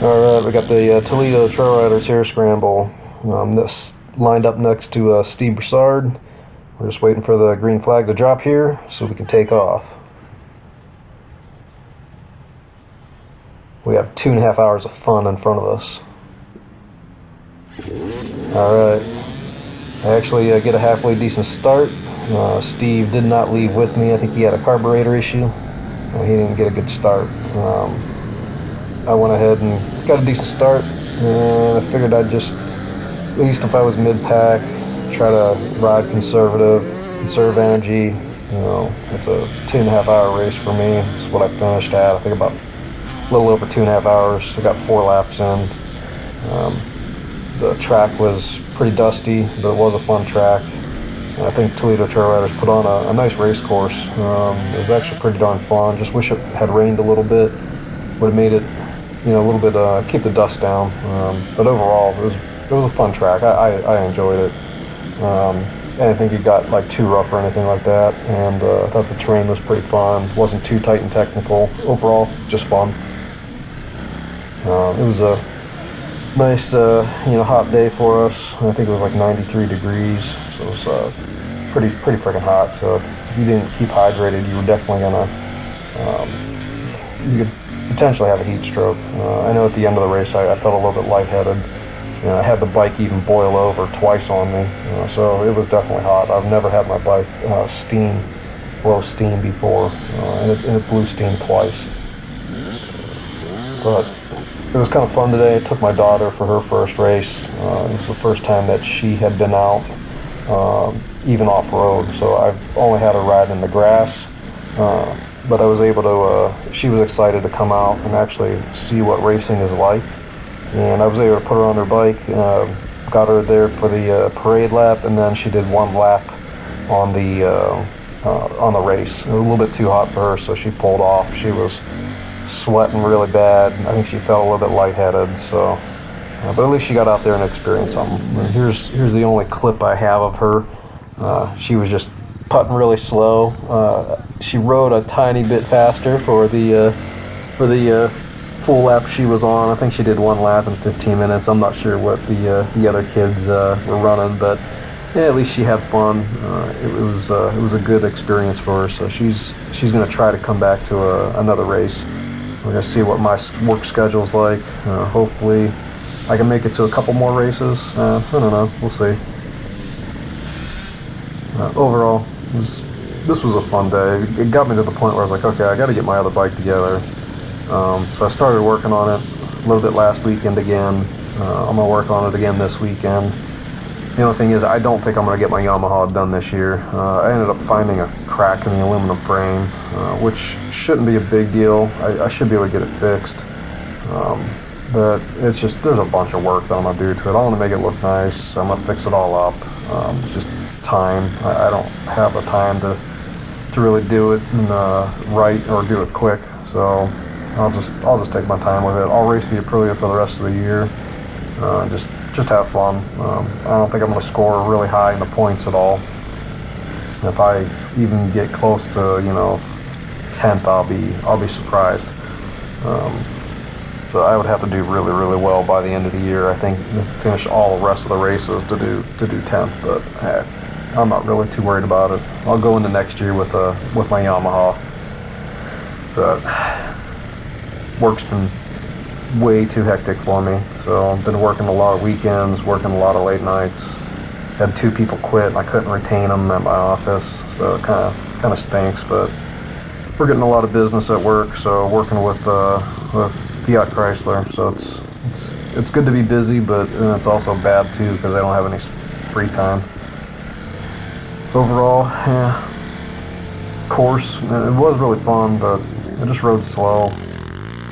Alright, we got the Toledo Trail Riders Hare Scramble. This lined up next to Steve Broussard. We're just waiting for the green flag to drop here so we can take off. We have 2.5 hours of fun in front of us. Alright, I actually get a halfway decent start. Steve did not leave with me. I think he had a carburetor issue. He didn't get a good start. I went ahead and got a decent start, and I figured I'd just, at least if I was mid-pack, try to ride conservative, conserve energy. You know, it's a 2.5 hour race for me. It's what I finished at. I think about a little over 2.5 hours. I got 4 laps in. The track was pretty dusty, but it was a fun track. And I think Toledo Trail Riders put on a nice race course. It was actually pretty darn fun. Just wish it had rained a little bit. Would have made it, you know, a little bit, keep the dust down. But overall, it was a fun track. I enjoyed it. I didn't think it got like too rough or anything like that. And I thought the terrain was pretty fun. It wasn't too tight and technical. Overall, just fun. It was a nice, hot day for us. I think it was like 93 degrees. So it was pretty freaking hot. So if you didn't keep hydrated, you were definitely gonna, you could potentially have a heat stroke. I know at the end of the race I felt a little bit lightheaded. You know, I had the bike even boil over twice on me, so it was definitely hot. I've never had my bike blow steam before, and it blew steam twice. But it was kind of fun today. I took my daughter for her first race. It was the first time that she had been out, even off-road, so I've only had her ride in the grass. But I was able to, she was excited to come out and actually see what racing is like. And I was able to put her on her bike, got her there for the parade lap, and then she did 1 lap on the race. It was a little bit too hot for her, so she pulled off. She was sweating really bad. I think she felt a little bit lightheaded, so, but at least she got out there and experienced something. And here's the only clip I have of her. She was just putting really slow. She rode a tiny bit faster for the full lap she was on. I think she did 1 lap in 15 minutes. I'm not sure what the other kids were running, but yeah, at least she had fun. It was a good experience for her. So she's going to try to come back to another race. We're going to see what my work schedule's like. Hopefully, I can make it to a couple more races. I don't know. We'll see. Overall, this was a fun day. It got me to the point where I was like, okay, I got to get my other bike together. So I started working on it a little bit last weekend again. I'm going to work on it again this weekend. The only thing is, I don't think I'm going to get my Yamaha done this year. I ended up finding a crack in the aluminum frame, which shouldn't be a big deal. I should be able to get it fixed. But it's just, there's a bunch of work that I'm going to do to it. I want to make it look nice. I'm going to fix it all up. It's just time. I don't have the time to really do it right or do it quick. So I'll just take my time with it. I'll race the Aprilia for the rest of the year. Just have fun. I don't think I'm going to score really high in the points at all. If I even get close to 10th, I'll be surprised. So I would have to do really, really well by the end of the year. I think finish all the rest of the races to do 10th. But hey, I'm not really too worried about it. I'll go into next year with my Yamaha. But work's been way too hectic for me. So I've been working a lot of weekends, working a lot of late nights. Had 2 people quit and I couldn't retain them at my office. So it kind of stinks, but we're getting a lot of business at work. So working with Fiat Chrysler. So it's good to be busy, but it's also bad too because I don't have any free time. Overall, yeah, course, it was really fun, but I just rode slow.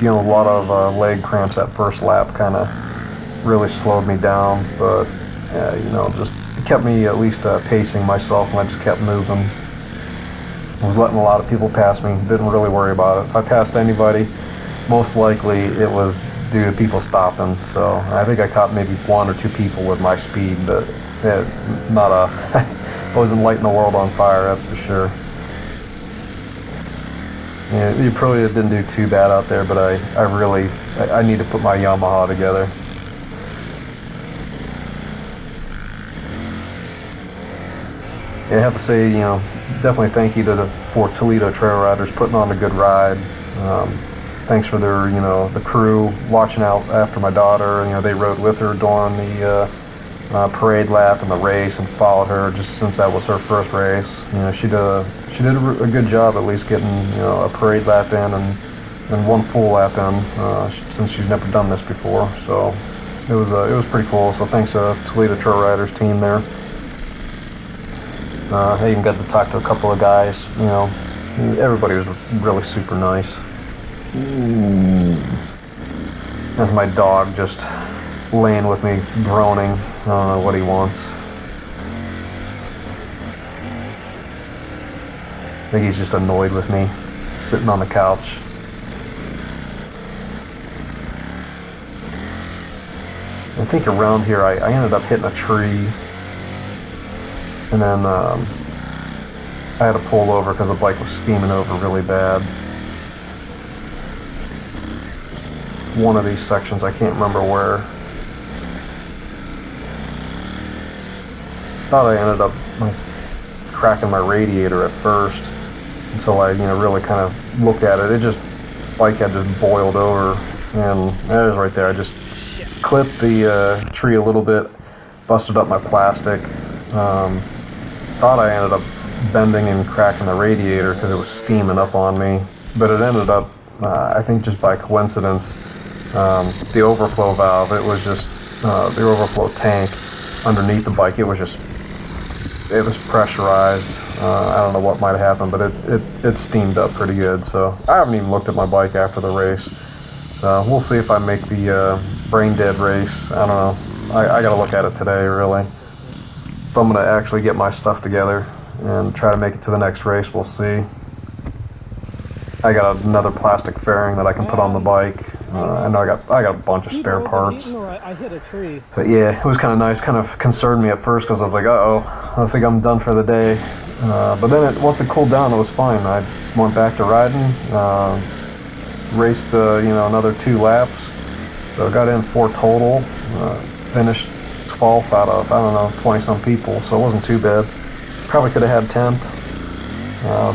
A lot of leg cramps that first lap kind of really slowed me down, but just it kept me at least pacing myself, and I just kept moving. I was letting a lot of people pass me, didn't really worry about it. If I passed anybody, most likely it was due to people stopping. So I think I caught maybe 1 or 2 people with my speed, but I wasn't lighting the world on fire, that's for sure. Yeah, the Aprilia didn't do too bad out there, but I need to put my Yamaha together. Yeah, I have to say, definitely thank you for Toledo Trail Riders putting on a good ride. Thanks for their, the crew watching out after my daughter. They rode with her during the parade lap and the race and followed her just since that was her first race. She did a good job at least getting a parade lap in and one full lap in since she's never done this before. So it was pretty cool. So thanks to Toledo Trail Riders team there. I even got to talk to a couple of guys. Everybody was really super nice. There's my dog just laying with me, groaning. I don't know what he wants. I think he's just annoyed with me, sitting on the couch. I think around here I ended up hitting a tree, and then I had to pull over because the bike was steaming over really bad. One of these sections, I can't remember where. Thought I ended up cracking my radiator at first until I really kind of looked at it. Bike had just boiled over, and that is right there. I just clipped the tree a little bit, busted up my plastic. Thought I ended up bending and cracking the radiator because it was steaming up on me, but it ended up, I think just by coincidence, the overflow valve, it was just the overflow tank underneath the bike, it was pressurized. I don't know what might have happened, but it steamed up pretty good. So I haven't even looked at my bike after the race. So we'll see if I make the brain dead race. I don't know. I gotta look at it today, really. If I'm gonna actually get my stuff together and try to make it to the next race, we'll see. I got another plastic fairing that I can put on the bike. I know I got a bunch of spare parts. I hit a tree. But yeah, it was kind of nice. Kind of concerned me at first because I was like, uh-oh, I think I'm done for the day. But then once it cooled down, it was fine. I went back to riding, raced another 2 laps. So I got in 4 total. Finished 12th out of, 20-some people. So it wasn't too bad. Probably could have had 10th.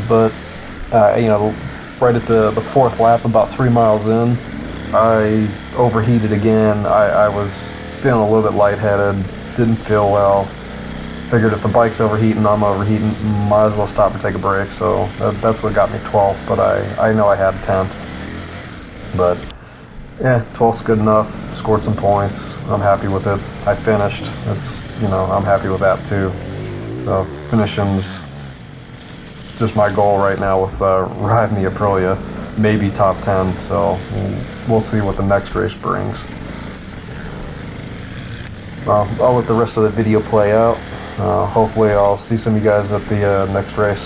But right at the 4th lap, about 3 miles in, I overheated again. I was feeling a little bit lightheaded, didn't feel well. Figured if the bike's overheating, I'm overheating, might as well stop and take a break. So that's what got me 12th, but I know I had 10th. But yeah, 12th's good enough, scored some points. I'm happy with it. I finished. I'm happy with that too. So finishing's just my goal right now with riding the Aprilia. Maybe top 10, so we'll see what the next race brings. I'll let the rest of the video play out. Hopefully I'll see some of you guys at the next race.